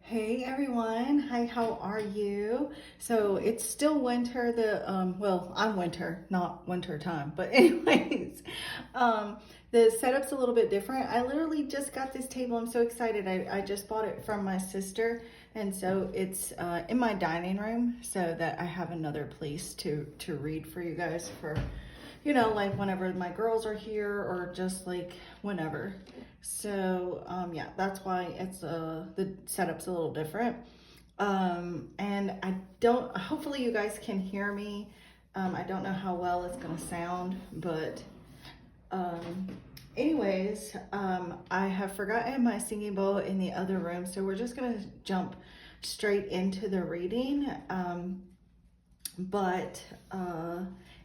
Hey everyone, hi, how are you? So it's still winter, well, I'm winter, not winter time, but anyways, the setup's a little bit different. I literally just got this table. I'm so excited. I just bought it from my sister, and so it's in my dining room so that I have another place to read for you guys for, like whenever my girls are here or just like whenever. So yeah, that's why it's the setup's a little different. And I don't. Hopefully, you guys can hear me. I don't know how well it's gonna sound, but um, anyways, I have forgotten my singing bowl in the other room, so we're just gonna jump straight into the reading. But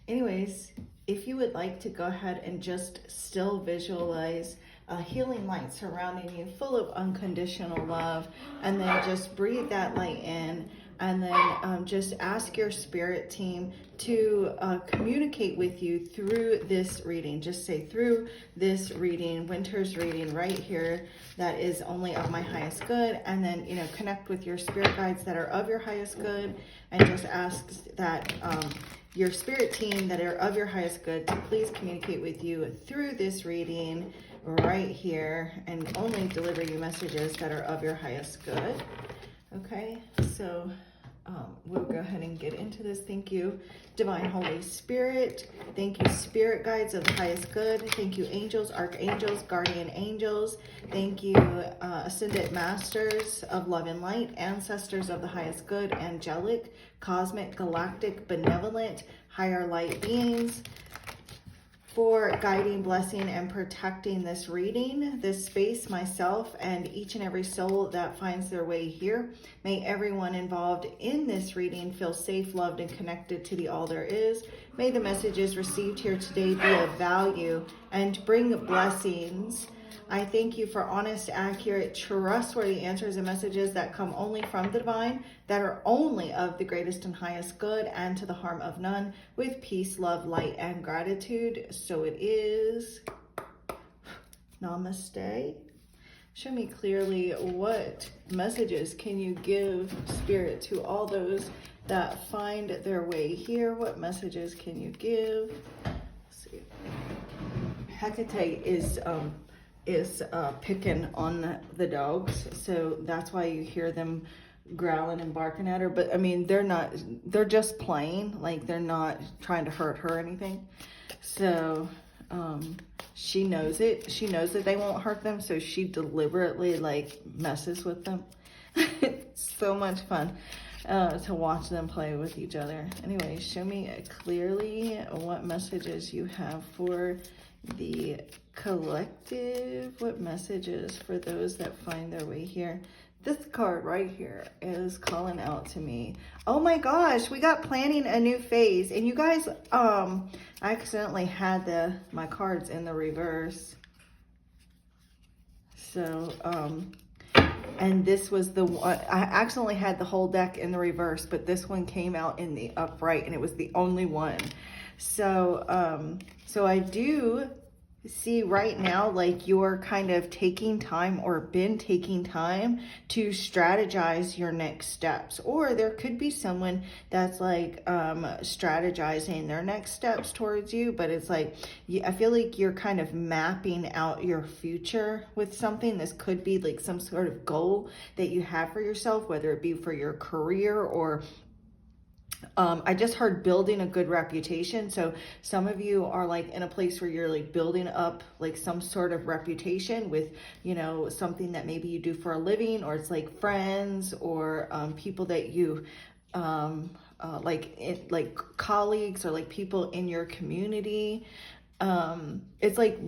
anyways, if you would like to go ahead and just still visualize a healing light surrounding you full of unconditional love, and then just breathe that light in, and then just ask your spirit team to communicate with you through this reading. Just say, through this reading, Winter's reading right here, that is only of my highest good. And then, connect with your spirit guides that are of your highest good, and just ask that your spirit team that are of your highest good to please communicate with you through this reading right here, and only deliver you messages that are of your highest good. Okay, so we'll go ahead and get into this. Thank you, Divine Holy Spirit. Thank you, Spirit Guides of the highest good. Thank you, angels, archangels, guardian angels. Thank you, Ascended Masters of Love and Light, ancestors of the highest good, angelic, cosmic, galactic, benevolent, higher light beings, for guiding, blessing, and protecting this reading, this space, myself, and each and every soul that finds their way here. May everyone involved in this reading feel safe, loved, and connected to the all there is. May the messages received here today be of value and bring blessings. I thank you for honest, accurate, trustworthy answers and messages that come only from the divine, that are only of the greatest and highest good, and to the harm of none, with peace, love, light, and gratitude. So it is. Namaste. Show me clearly, what messages can you give, Spirit, to all those that find their way here? What messages can you give? Let's see. Hecate is picking on the dogs, so that's why you hear them growling and barking at her. But I mean, they're just playing, like they're not trying to hurt her or anything. So she knows it. She knows that they won't hurt them, so she deliberately like messes with them. It's so much fun to watch them play with each other. Anyway, show me clearly what messages you have for the collective. What messages for those that find their way here? This card right here is calling out to me. Oh my gosh, we got planning a new phase. And you guys, I accidentally had my cards in the reverse. So, and this was the one, I accidentally had the whole deck in the reverse, but this one came out in the upright, and it was the only one. So, so I do see right now, like, you're kind of taking time, or been taking time to strategize your next steps. Or there could be someone that's like strategizing their next steps towards you, but it's like, I feel like you're kind of mapping out your future with something. This could be like some sort of goal that you have for yourself, whether it be for your career or I just heard building a good reputation. So some of you are like in a place where you're like building up like some sort of reputation with, something that maybe you do for a living, or it's like friends or people that you like colleagues, or like people in your community. It's like,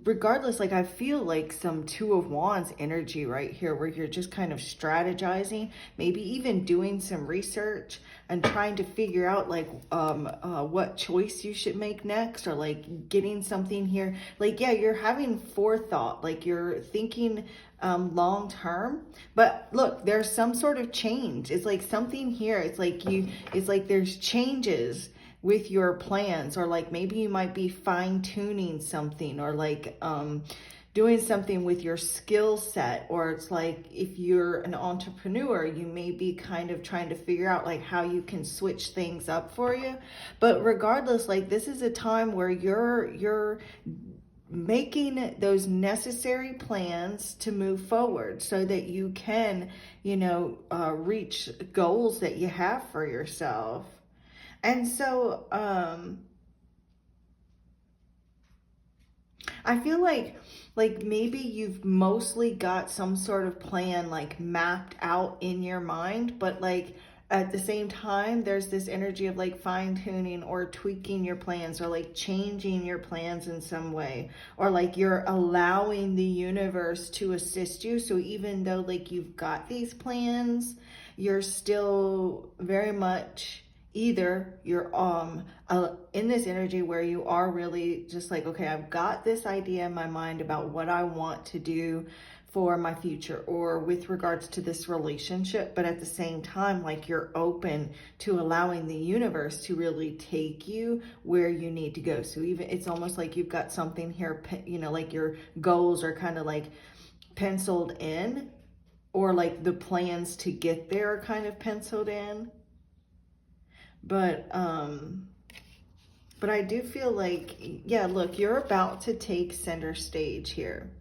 regardless, like I feel like some Two of Wands energy right here, where you're just kind of strategizing, maybe even doing some research and trying to figure out like what choice you should make next, or like getting something here. Like, yeah, you're having forethought, like you're thinking long term. But look, there's some sort of change. It's like something here, it's like there's changes with your plans, or like maybe you might be fine tuning something, or like doing something with your skill set, or it's like if you're an entrepreneur, you may be kind of trying to figure out like how you can switch things up for you. But regardless, like this is a time where you're making those necessary plans to move forward so that you can, reach goals that you have for yourself. And so I feel like maybe you've mostly got some sort of plan like mapped out in your mind, but like at the same time there's this energy of like fine tuning or tweaking your plans, or like changing your plans in some way, or like you're allowing the universe to assist you. So even though like you've got these plans, you're still very much either you're in this energy where you are really just like, okay, I've got this idea in my mind about what I want to do for my future or with regards to this relationship, but at the same time, like you're open to allowing the universe to really take you where you need to go. So even it's almost like you've got something here, like your goals are kind of like penciled in, or like the plans to get there are kind of penciled in. But I do feel like, yeah, look, you're about to take center stage here.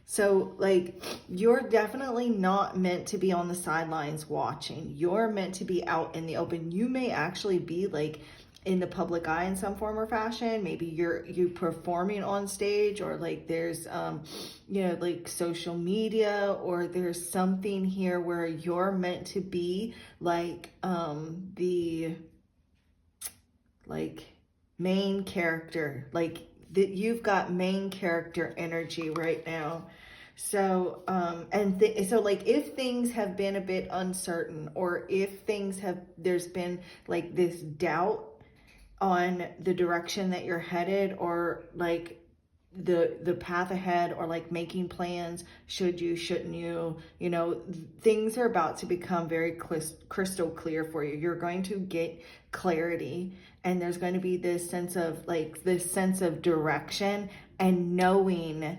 So like, you're definitely not meant to be on the sidelines watching. You're meant to be out in the open. You may actually be like in the public eye in some form or fashion. Maybe you performing on stage, or like there's like social media, or there's something here where you're meant to be like the like main character, like that you've got main character energy right now. So so like if things have been a bit uncertain, or if there's been like this doubt on the direction that you're headed, or like the path ahead, or like making plans, should you, shouldn't you, things are about to become very crystal clear for you. You're going to get clarity, and there's going to be this sense of direction, and knowing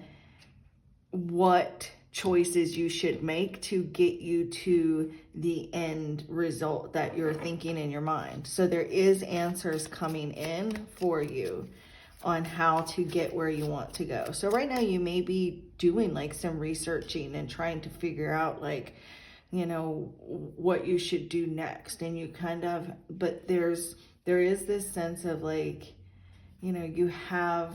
what choices you should make to get you to the end result that you're thinking in your mind. So there is answers coming in for you on how to get where you want to go. So right now you may be doing like some researching and trying to figure out like, what you should do next. And you kind of, but there is this sense of like, you have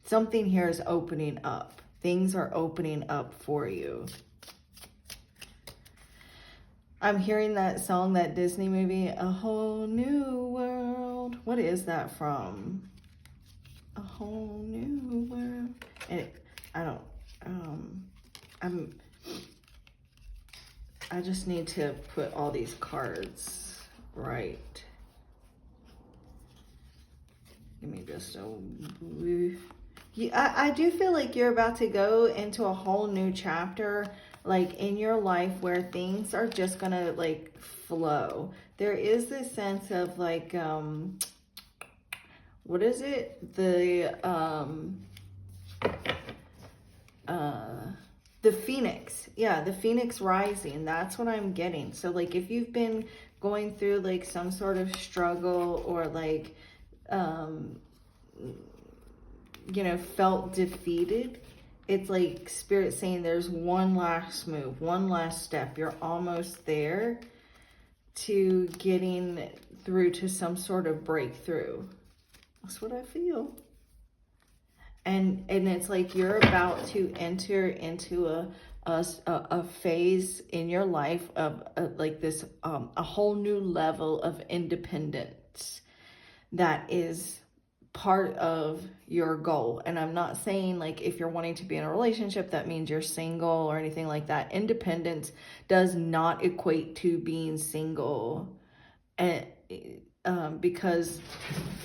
something here is opening up. Things are opening up for you. I'm hearing that song, that Disney movie, A Whole New World. What is that from? A Whole New World. And I just need to put all these cards right. Give me just a... I do feel like you're about to go into a whole new chapter, like in your life, where things are just gonna like flow. There is this sense of like, what is it? The Phoenix. Yeah, the Phoenix rising. That's what I'm getting. So like if you've been going through like some sort of struggle, or like, felt defeated, it's like Spirit saying there's one last move, one last step. You're almost there to getting through to some sort of breakthrough. That's what I feel. And it's like you're about to enter into a phase in your life of like this, a whole new level of independence that is part of your goal. And I'm not saying like if you're wanting to be in a relationship, that means you're single or anything like that. Independence does not equate to being single, and because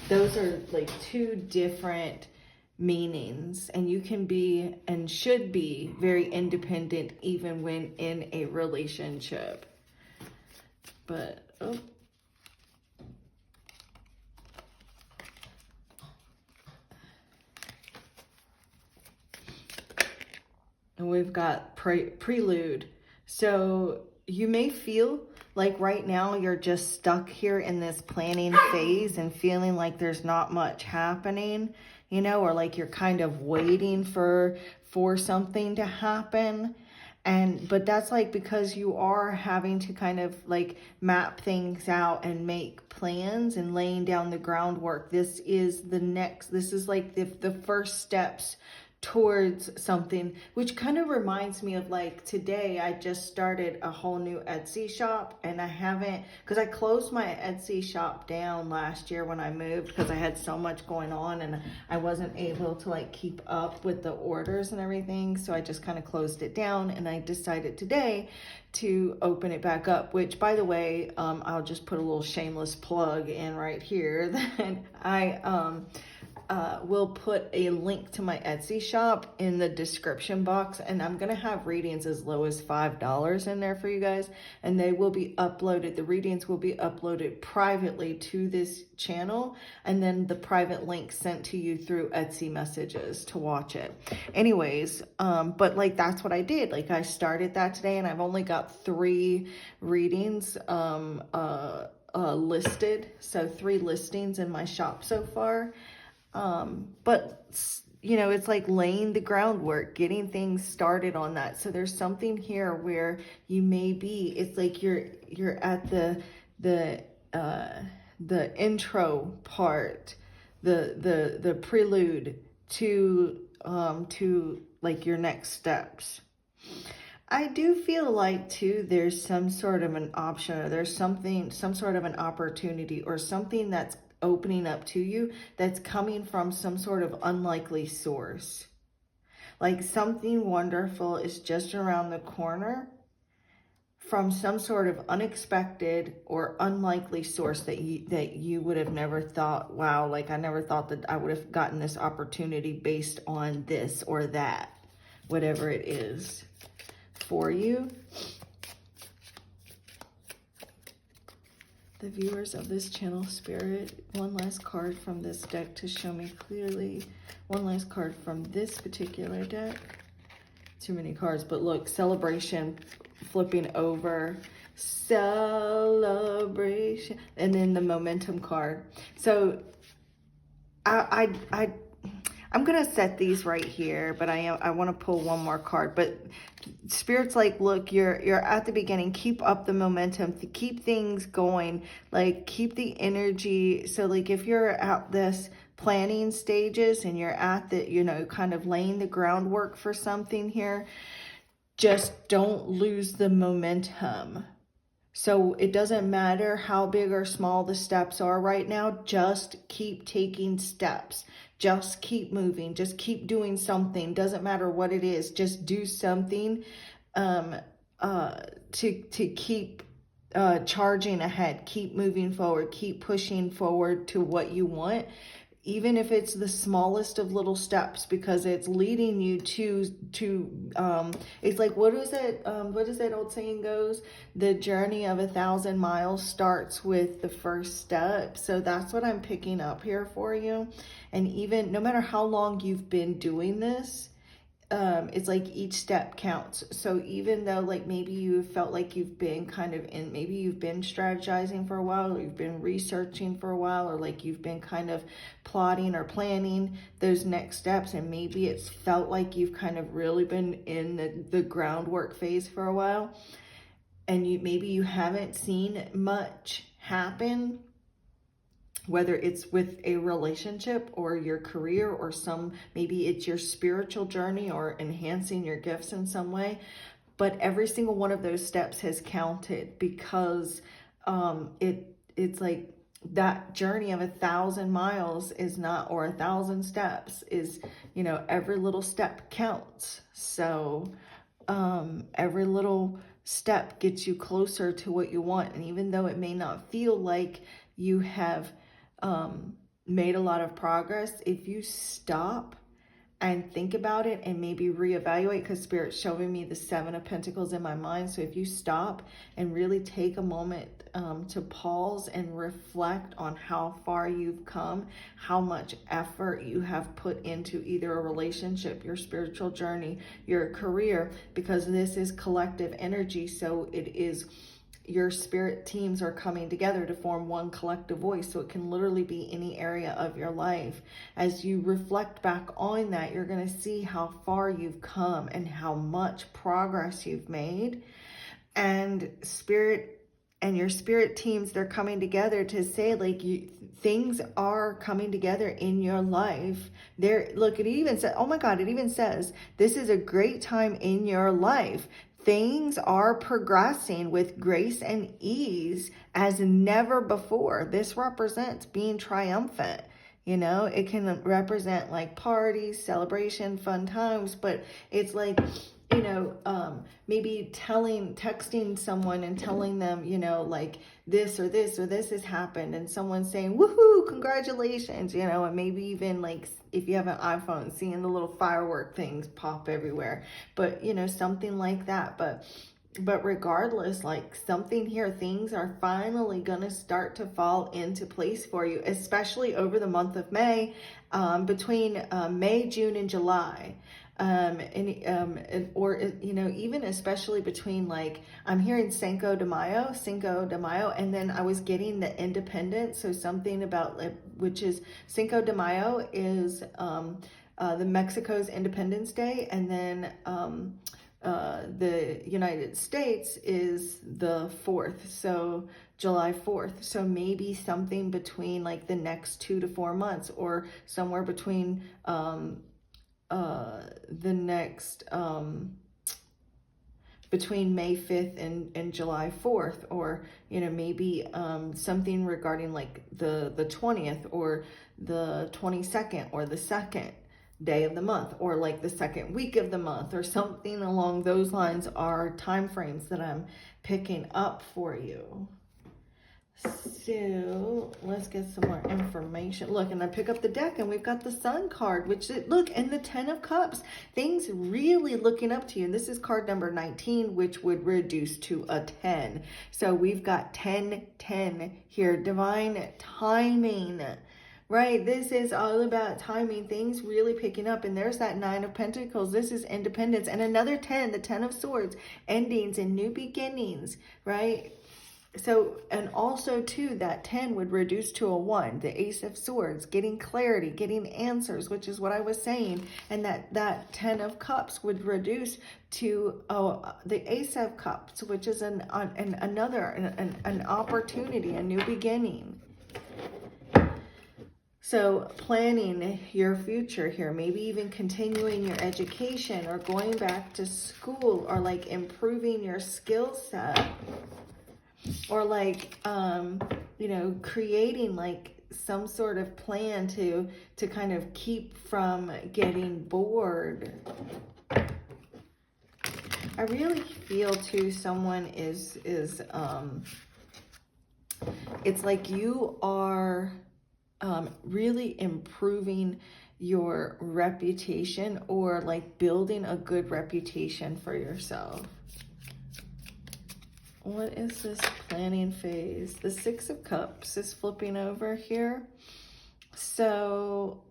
those are like two different meanings, and you can be and should be very independent even when in a relationship. But and we've got prelude. So you may feel like right now you're just stuck here in this planning phase and feeling like there's not much happening, you know, or like you're kind of waiting for something to happen. But that's like because you are having to kind of like map things out and make plans and laying down the groundwork. This is like the first steps towards something, which kind of reminds me of like today I just started a whole new Etsy shop, and I haven't, because I closed my Etsy shop down last year when I moved because I had so much going on and I wasn't able to like keep up with the orders and everything, so I just kind of closed it down, and I decided today to open it back up, which by the way, I'll just put a little shameless plug in right here that I will put a link to my Etsy shop in the description box, and I'm gonna have readings as low as $5 in there for you guys, and they will be uploaded. The readings will be uploaded privately to this channel, and then the private link sent to you through Etsy messages to watch it. Anyways, but like that's what I did. Like I started that today, and I've only got 3 readings listed, so 3 listings in my shop so far. But you know, it's like laying the groundwork, getting things started on that. So there's something here where you may be, it's like you're at the intro part, the prelude to like your next steps. I do feel like too, there's some sort of an option, or there's some sort of an opportunity or something that's opening up to you that's coming from some sort of unlikely source. Like something wonderful is just around the corner from some sort of unexpected or unlikely source that you would have never thought, wow, like I never thought that I would have gotten this opportunity based on this or that, whatever it is for you. The viewers of this channel, Spirit, one last card from this deck to show me clearly. One last card from this particular deck. Too many cards, but look, celebration, flipping over, celebration, and then the momentum card. So I'm going to set these right here, but I want to pull one more card. But Spirit's like, look, you're at the beginning. Keep up the momentum. Keep things going. Like, keep the energy. So, like, if you're at this planning stages and you're at the, you know, kind of laying the groundwork for something here, just don't lose the momentum. So it doesn't matter how big or small the steps are right now, just keep taking steps. Just keep moving. Just keep doing something. Doesn't matter what it is. Just do something to keep charging ahead. Keep moving forward. Keep pushing forward to what you want. Even if it's the smallest of little steps, because it's leading you to it's like, what is that old saying goes? The journey of 1,000 miles starts with the first step. So that's what I'm picking up here for you. And even no matter how long you've been doing this, it's like each step counts. So even though like maybe you felt like you've been kind of in, maybe you've been strategizing for a while, or you've been researching for a while, or like you've been kind of plotting or planning those next steps, and maybe it's felt like you've kind of really been in the groundwork phase for a while, and maybe you haven't seen much happen, whether it's with a relationship or your career, or maybe it's your spiritual journey or enhancing your gifts in some way. But every single one of those steps has counted, because it's like that journey of 1,000 miles is not, or 1,000 steps is, you know, every little step counts. So every little step gets you closer to what you want. And even though it may not feel like you have made a lot of progress, if you stop and think about it and maybe reevaluate, because Spirit's showing me the Seven of Pentacles in my mind. So if you stop and really take a moment to pause and reflect on how far you've come, how much effort you have put into either a relationship, your spiritual journey, your career, because this is collective energy. So it is, your spirit teams are coming together to form one collective voice. So it can literally be any area of your life. As you reflect back on that, you're going to see how far you've come and how much progress you've made. And spirit and your spirit teams, they're coming together to say, like, things are coming together in your life. Look, it even said, oh my God, it even says, this is a great time in your life. Things are progressing with grace and ease as never before. This represents being triumphant. You know, it can represent like parties, celebration, fun times, but it's like, you know, maybe texting someone and telling them, you know, like this or this or this has happened, and someone saying, woohoo, congratulations, you know, and maybe even like, if you have an iPhone, seeing the little firework things pop everywhere, but you know, something like that. But regardless, like something here, things are finally going to start to fall into place for you, especially over the month of May, between May, June, and July. Or, you know, even especially between, like, I'm hearing Cinco de Mayo, and then I was getting the Independence. So something about, like, which is Cinco de Mayo is the Mexico's Independence Day, and then the United States is the 4th, so July 4th. So maybe something between like the next 2 to 4 months, or somewhere between the next between May 5th and July 4th, or, you know, maybe something regarding like the 20th or the 22nd or the 2nd day of the month, or like the 2nd week of the month, or something along those lines are time frames that I'm picking up for you. So let's get some more information. Look, and I pick up the deck and we've got the Sun card, which look, and the 10 of Cups, things really looking up to you. And this is card number 19, which would reduce to a 10. So we've got 10 here, divine timing. Right, this is all about timing, things really picking up. And there's that 9 of Pentacles. This is independence. And another 10, the 10 of Swords, endings and new beginnings, right? So, and also too, that 10 would reduce to a 1, the Ace of Swords, getting clarity, getting answers, which is what I was saying. And that 10 of Cups would reduce to the Ace of Cups, which is an opportunity, a new beginning. So planning your future here, maybe even continuing your education or going back to school, or like improving your skill set, or like, you know, creating like some sort of plan to kind of keep from getting bored. I really feel too, someone is it's like you are really improving your reputation, or like building a good reputation for yourself. What is this planning phase? The 6 of Cups is flipping over here. So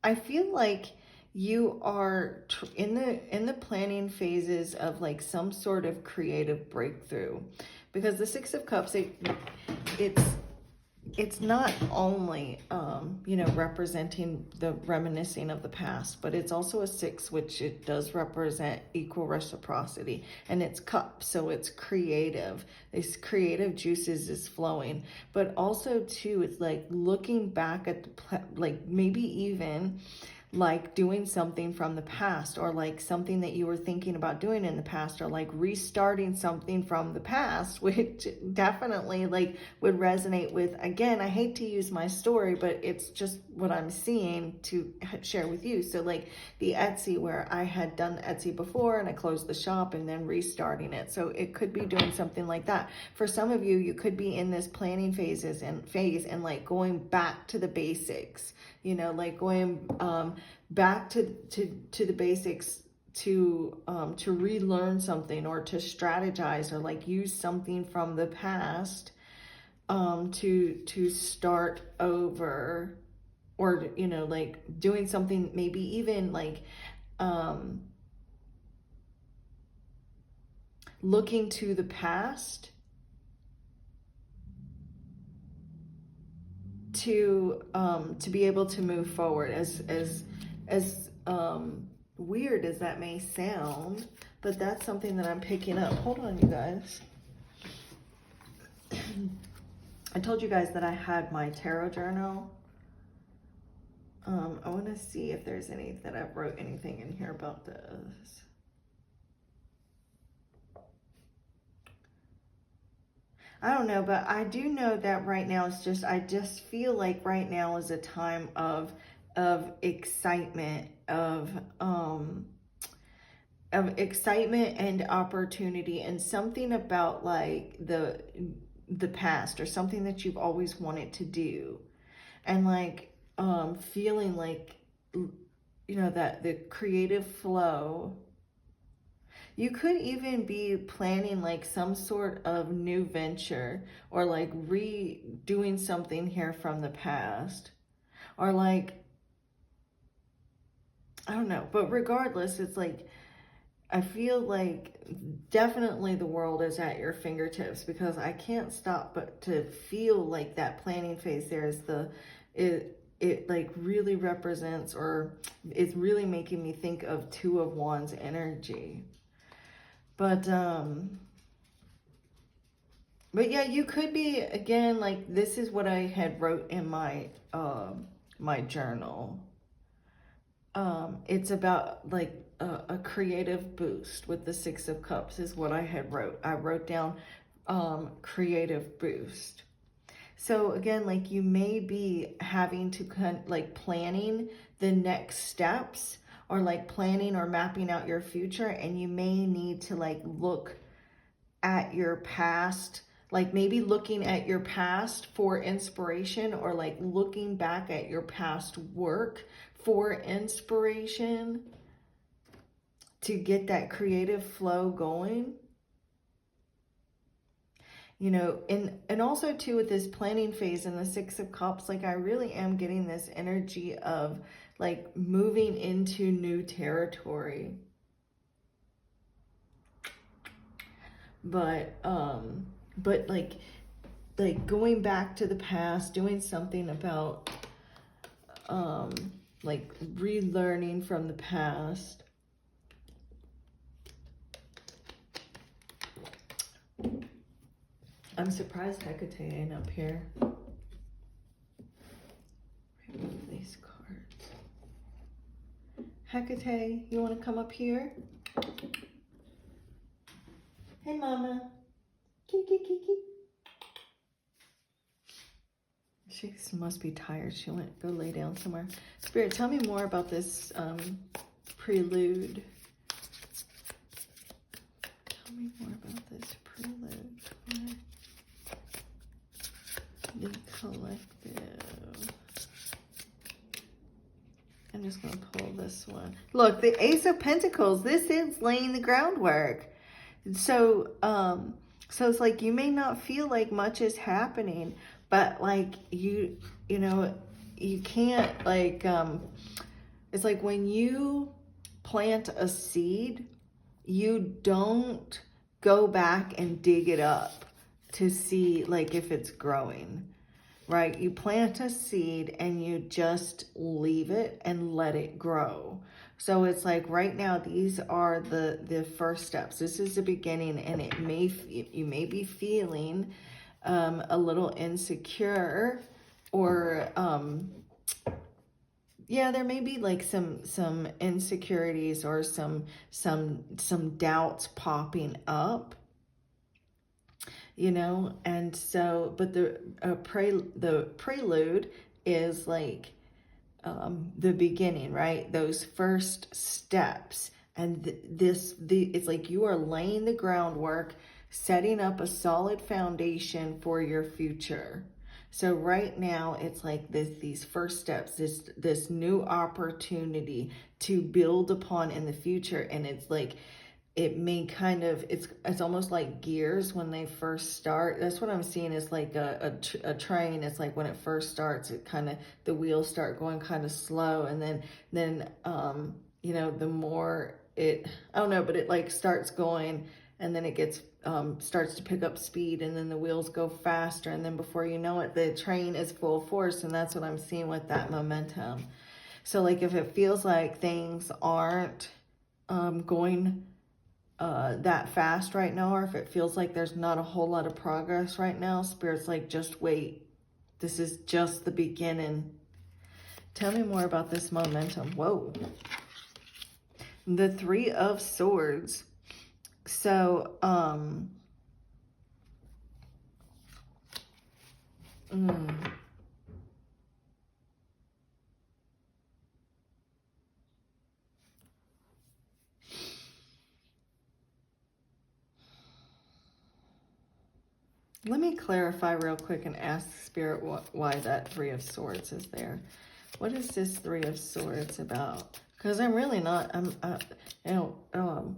I feel like you are in the planning phases of like some sort of creative breakthrough, because the 6 of Cups, it's not only, you know, representing the reminiscing of the past, but it's also a 6, which it does represent equal reciprocity, and it's cup, so it's creative. This creative juices is flowing, but also too, it's like looking back at like maybe even like doing something from the past, or like something that you were thinking about doing in the past, or like restarting something from the past, which definitely like would resonate with, again, I hate to use my story, but it's just what I'm seeing to share with you. So like the Etsy, where I had done Etsy before and I closed the shop and then restarting it. So it could be doing something like that. For some of you, you could be in this planning phase and like going back to the basics, you know, like going back to the basics, to relearn something, or to strategize, or like use something from the past to start over, or like doing something, maybe even like looking to the past to be able to move forward, as weird as that may sound, but that's something that I'm picking up. Hold on, you guys. I told you guys that I had my tarot journal. I want to see if there's any that I wrote anything in here about this. I don't know, but I do know that right now it's just, I just feel like right now is a time of excitement, of excitement and opportunity, and something about like the past, or something that you've always wanted to do, and like feeling like, that the creative flow. You could even be planning like some sort of new venture, or like redoing something here from the past, or like, I don't know, but regardless, it's like, I feel like definitely the world is at your fingertips, because I can't stop but to feel like that planning phase there is it like really represents, or it's really making me think of Two of Wands energy. But yeah, you could be, again, like, this is what I had wrote in my my journal. It's about like a creative boost with the Six of Cups is what I had wrote. I wrote down creative boost. So again, like, you may be having to like planning the next steps, or like planning or mapping out your future, and you may need to like look at your past, like maybe looking at your past for inspiration, or like looking back at your past work for inspiration to get that creative flow going. And also too, with this planning phase and the Six of Cups, like, I really am getting this energy of like moving into new territory. But like going back to the past, doing something about like relearning from the past. I'm surprised Hecate ain't up here. Remove these cards. Hecate, you want to come up here? Hey, Mama. Kiki. She must be tired. She went go lay down somewhere. Spirit, tell me more about this prelude. Tell me more about this prelude for the collective. I'm just going to pull this one. Look, the Ace of Pentacles. This is laying the groundwork. So it's like, you may not feel like much is happening, but like you can't, like, it's like when you plant a seed, you don't go back and dig it up to see like if it's growing, right? You plant a seed and you just leave it and let it grow. So it's like right now, these are the first steps. This is the beginning, and you may be feeling a little insecure, or yeah, there may be like some insecurities, or some doubts popping up, and so, but the prelude is like the beginning, right? Those first steps. And it's like you are laying the groundwork, setting up a solid foundation for your future. So right now it's like these first steps, this new opportunity to build upon in the future. And it's like, it may kind of, it's almost like gears when they first start. That's what I'm seeing, is like a train. It's like when it first starts, it kind of, the wheels start going kind of slow, and then you know, the more it, I don't know, but it like starts going, and then it gets starts to pick up speed, and then the wheels go faster, and then before you know it, the train is full force. And that's what I'm seeing with that momentum. So like, if it feels like things aren't going that fast right now, or if it feels like there's not a whole lot of progress right now, Spirit's like, just wait. This is just the beginning. Tell me more about this momentum. Whoa. The Three of Swords. So, let me clarify real quick and ask Spirit why that Three of Swords is there. What is this Three of Swords about? Because I'm really not, you know,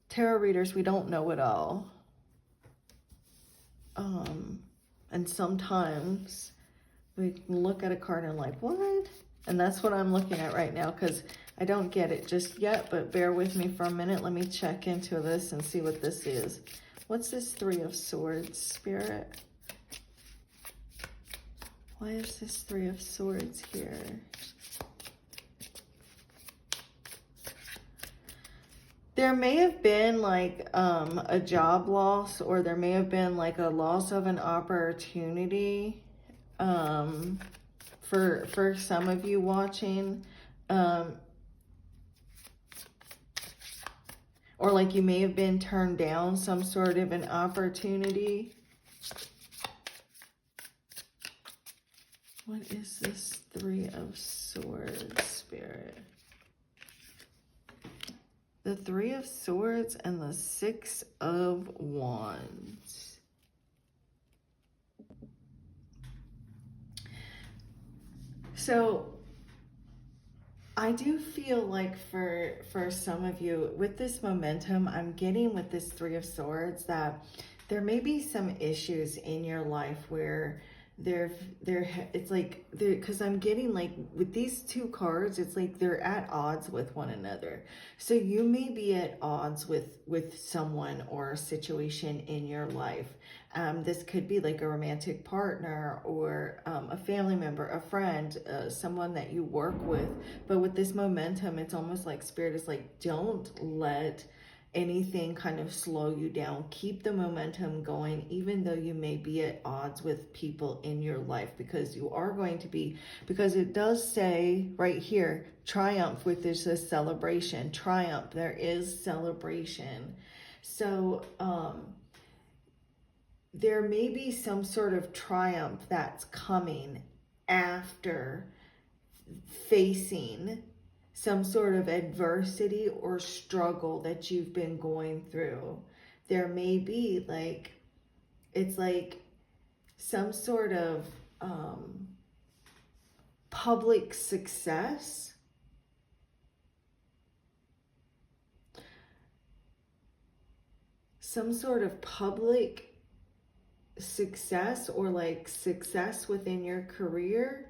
tarot readers, we don't know it all. And sometimes we can look at a card and like, what? And that's what I'm looking at right now, because I don't get it just yet, but bear with me for a minute. Let me check into this and see what this is. What's this Three of Swords, Spirit? Why is this Three of Swords here? There may have been like a job loss, or there may have been like a loss of an opportunity for some of you watching. Or like you may have been turned down some sort of an opportunity. What is this Three of Swords, Spirit? The Three of Swords and the Six of Wands. So I do feel like for some of you, with this momentum, I'm getting with this Three of Swords that there may be some issues in your life where it's like, because I'm getting like with these two cards, it's like they're at odds with one another. So you may be at odds with someone or a situation in your life. This could be like a romantic partner, or a family member, a friend, someone that you work with. But with this momentum, it's almost like Spirit is like, don't let anything kind of slow you down. Keep the momentum going, even though you may be at odds with people in your life, because you are going to be, because it does say right here, triumph, with this a celebration. Triumph, there is celebration. So there may be some sort of triumph that's coming after facing some sort of adversity or struggle that you've been going through. There may be like, it's like some sort of public success. Some sort of public success, or like success within your career.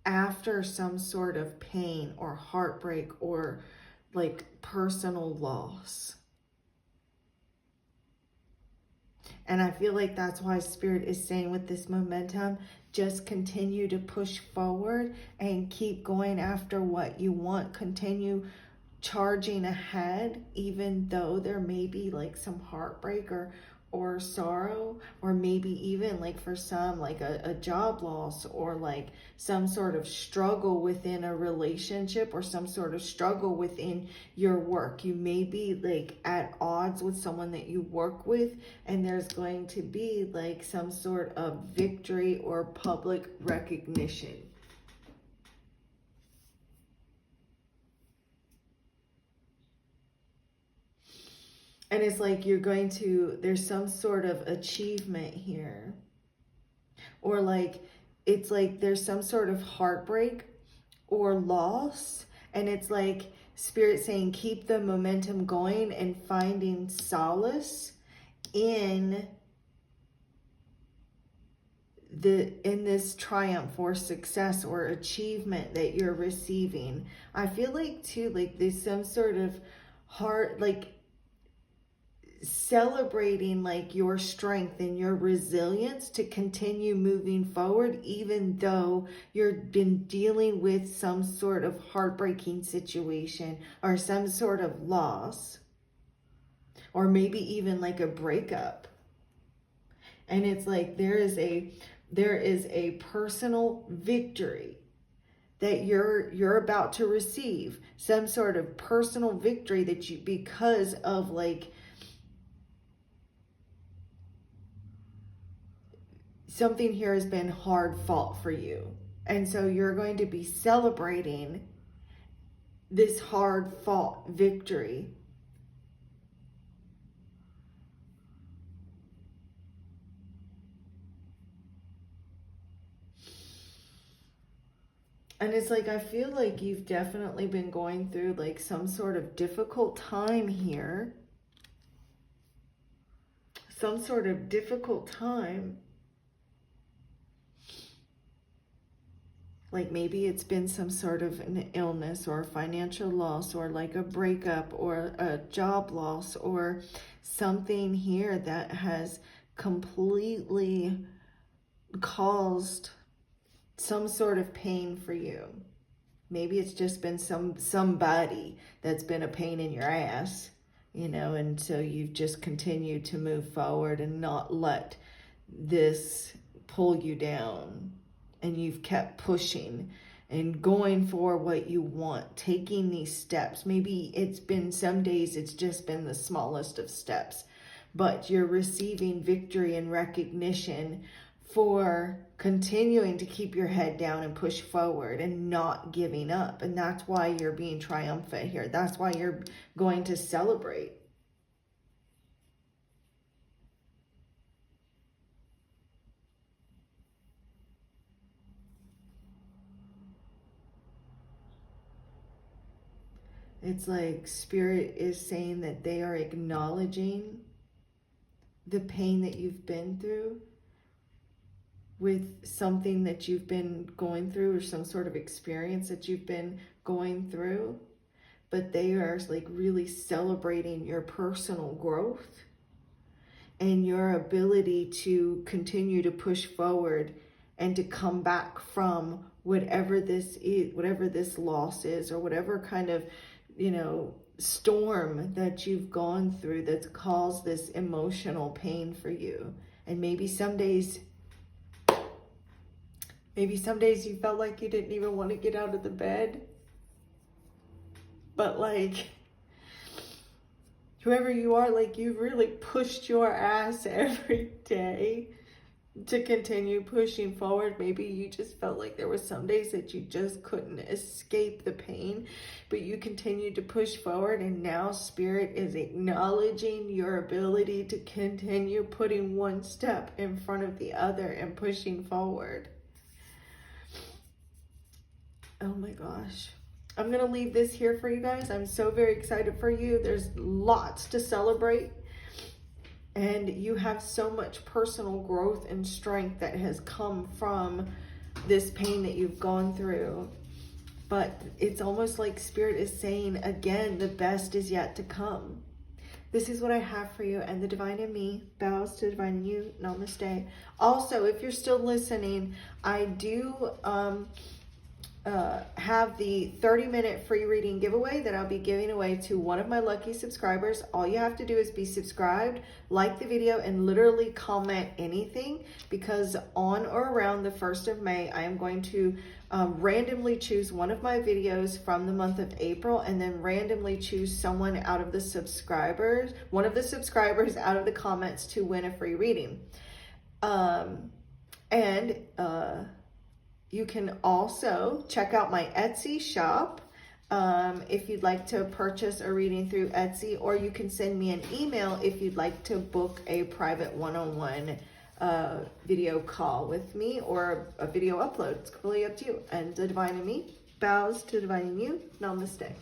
After some sort of pain or heartbreak or like personal loss. And I feel like that's why Spirit is saying with this momentum, just continue to push forward and keep going after what you want. Continue charging ahead, even though there may be like some heartbreak or sorrow, or maybe even like for some like a job loss, or like some sort of struggle within a relationship, or some sort of struggle within your work. You may be like at odds with someone that you work with, and there's going to be like some sort of victory or public recognition. And it's like there's some sort of achievement here. Or like, it's like there's some sort of heartbreak or loss. And it's like Spirit saying, keep the momentum going and finding solace in this triumph or success or achievement that you're receiving. I feel like too, like there's some sort of heart, like celebrating like your strength and your resilience to continue moving forward, even though you've been dealing with some sort of heartbreaking situation or some sort of loss, or maybe even like a breakup. And it's like there is a personal victory that you're about to receive, some sort of personal victory that you, because of like something here has been hard fought for you. And so you're going to be celebrating this hard fought victory. And it's like, I feel like you've definitely been going through like some sort of difficult time here. Some sort of difficult time. Like maybe it's been some sort of an illness or a financial loss or like a breakup or a job loss or something here that has completely caused some sort of pain for you. Maybe it's just been somebody that's been a pain in your ass, you know, and so you've just continued to move forward and not let this pull you down. And you've kept pushing and going for what you want, taking these steps. Maybe it's been some days it's just been the smallest of steps, but you're receiving victory and recognition for continuing to keep your head down and push forward and not giving up. And that's why you're being triumphant here. That's why you're going to celebrate. It's like Spirit is saying that they are acknowledging the pain that you've been through with something that you've been going through or some sort of experience that you've been going through. But they are like really celebrating your personal growth and your ability to continue to push forward and to come back from whatever this is, whatever this loss is, or whatever kind of, you know, storm that you've gone through that's caused this emotional pain for you. And maybe some days you felt like you didn't even want to get out of the bed. But like, whoever you are, like you've really pushed your ass every day to continue pushing forward. Maybe you just felt like there were some days that you just couldn't escape the pain, but you continued to push forward. And now Spirit is acknowledging your ability to continue putting one step in front of the other and pushing forward. Oh my gosh. I'm going to leave this here for you guys. I'm so very excited for you. There's lots to celebrate. And you have so much personal growth and strength that has come from this pain that you've gone through. But it's almost like Spirit is saying, again, the best is yet to come. This is what I have for you. And the divine in me bows to the divine in you. Namaste. Also, if you're still listening, I do have the 30-minute free reading giveaway that I'll be giving away to one of my lucky subscribers. All you have to do is be subscribed, like the video, and literally comment anything, because on or around the 1st of May, I am going to randomly choose one of my videos from the month of April, and then randomly choose someone out of the subscribers, one of the subscribers out of the comments, to win a free reading. You can also check out my Etsy shop. if you'd like to purchase a reading through Etsy, or you can send me an email if you'd like to book a private one-on-one video call with me or a video upload. It's completely up to you. And the divine in me bows to the divine in you. Namaste.